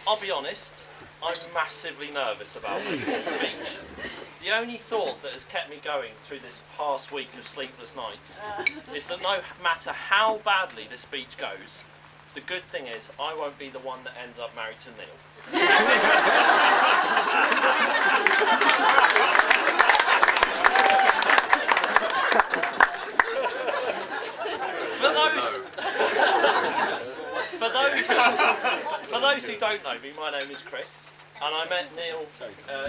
I'll be honest, I'm massively nervous about this speech. The only thought that has kept me going through this past week of sleepless nights is that no matter how badly this speech goes, the good thing is I won't be the one that ends up married to Neil. For those who don't know me, my name is Chris, and I met Neil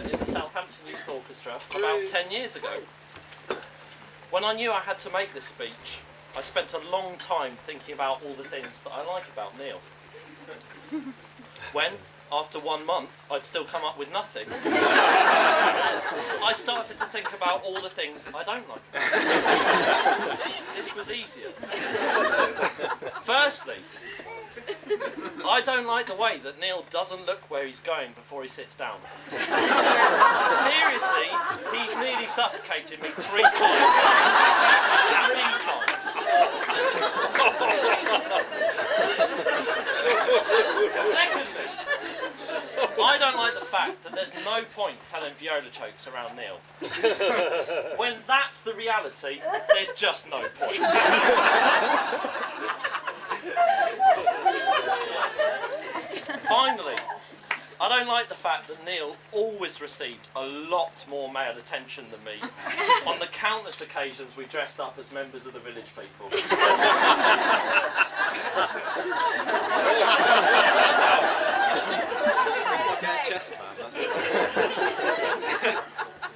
in the Southampton Youth Orchestra about 10 years ago. When I knew I had to make this speech, I spent a long time thinking about all the things that I like about Neil. When, after 1 month, I'd still come up with nothing, I started to think about all the things I don't like. This was easier. Firstly, I don't like the way that Neil doesn't look where he's going before he sits down. Seriously, he's nearly suffocated me 3 times. 3 times. Secondly, I don't like the fact that there's no point telling viola jokes around Neil. When that's the reality, there's just no point. Finally, I don't like the fact that Neil always received a lot more male attention than me on the countless occasions we dressed up as members of the village people.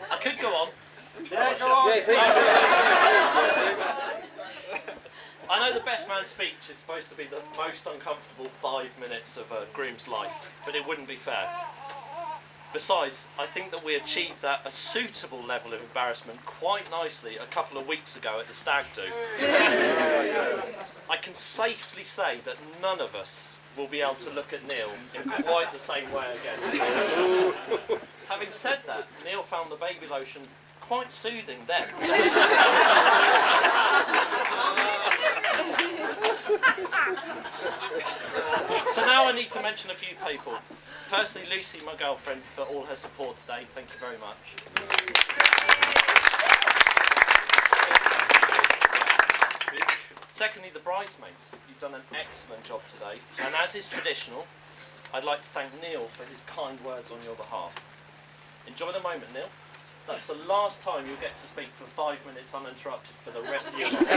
I could go on. Yeah, go on. I know the best man speech is supposed to be the most uncomfortable 5 minutes of a groom's life, but it wouldn't be fair. Besides, I think that we achieved a suitable level of embarrassment quite nicely a couple of weeks ago at the stag do. I can safely say that none of us will be able to look at Neil in quite the same way again. Having said that, Neil found the baby lotion quite soothing then. So now I need to mention a few people. Firstly, Lucy, my girlfriend, for all her support today. Thank you very much. Secondly, the bridesmaids. You've done an excellent job today. And as is traditional, I'd like to thank Neil for his kind words on your behalf. Enjoy the moment, Neil. That's the last time you'll get to speak for 5 minutes uninterrupted for the rest of your life.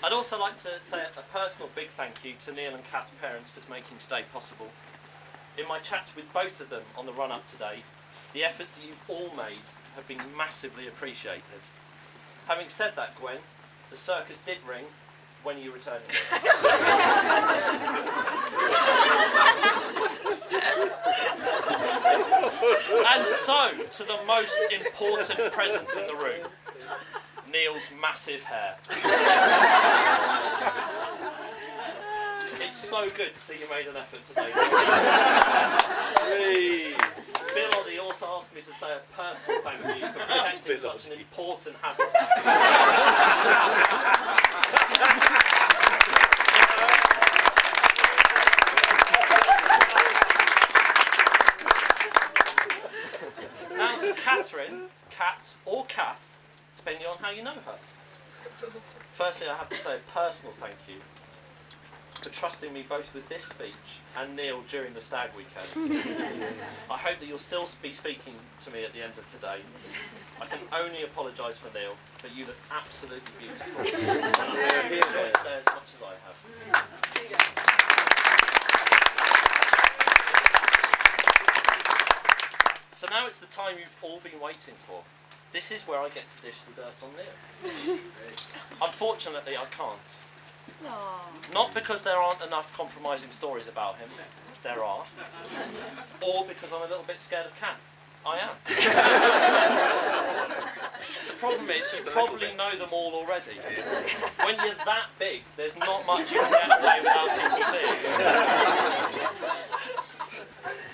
I'd also like to say a personal big thank you to Neil and Kat's parents for making today possible. In my chats with both of them on the run-up today, the efforts that you've all made have been massively appreciated. Having said that, Gwen, the circus did ring when you returned here. And so, to the most important presence in the room, Neil's massive hair. It's so good to see you made an effort today. Bill Oddie also asked me to say a personal thank you for protecting such an important habitat. Now to Catherine, Kat or Kath, depending on how you know her. Firstly, I have to say a personal thank you for trusting me both with this speech and Neil during the stag weekend. I hope that you'll still be speaking to me at the end of today. I can only apologise for Neil, but you look absolutely beautiful. And I hope you enjoyed today as much as I have. So now it's the time you've all been waiting for. This is where I get to dish the dirt on Neil. Unfortunately, I can't. Aww. Not because there aren't enough compromising stories about him. There are. Or because I'm a little bit scared of Kath. I am. The problem is, you probably know them all already. When you're that big, there's not much you can get away without people seeing.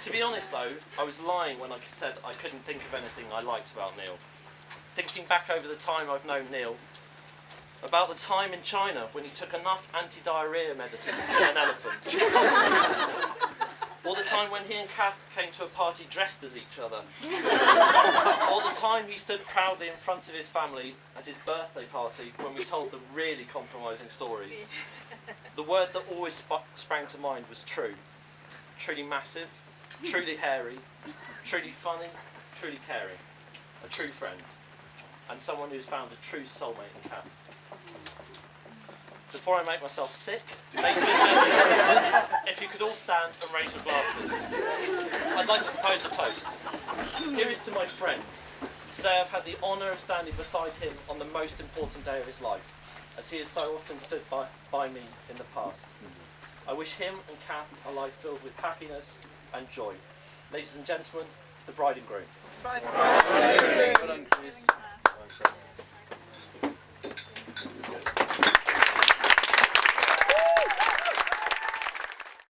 To be honest though, I was lying when I said I couldn't think of anything I liked about Neil. Thinking back over the time I've known Neil, about the time in China when he took enough anti-diarrhea medicine to kill an elephant. Or the time when he and Kath came to a party dressed as each other. Or the time he stood proudly in front of his family at his birthday party when we told the really compromising stories. The word that always sprang to mind was true. Truly massive, truly hairy, truly funny, truly caring. A true friend. And someone who's found a true soulmate in Kath. Before I make myself sick, ladies and gentlemen, if you could all stand and raise your glasses. I'd like to propose a toast. Here is to my friend. Today I've had the honour of standing beside him on the most important day of his life, as he has so often stood by me in the past. I wish him and Kath a life filled with happiness and joy. Ladies and gentlemen, the bride and groom.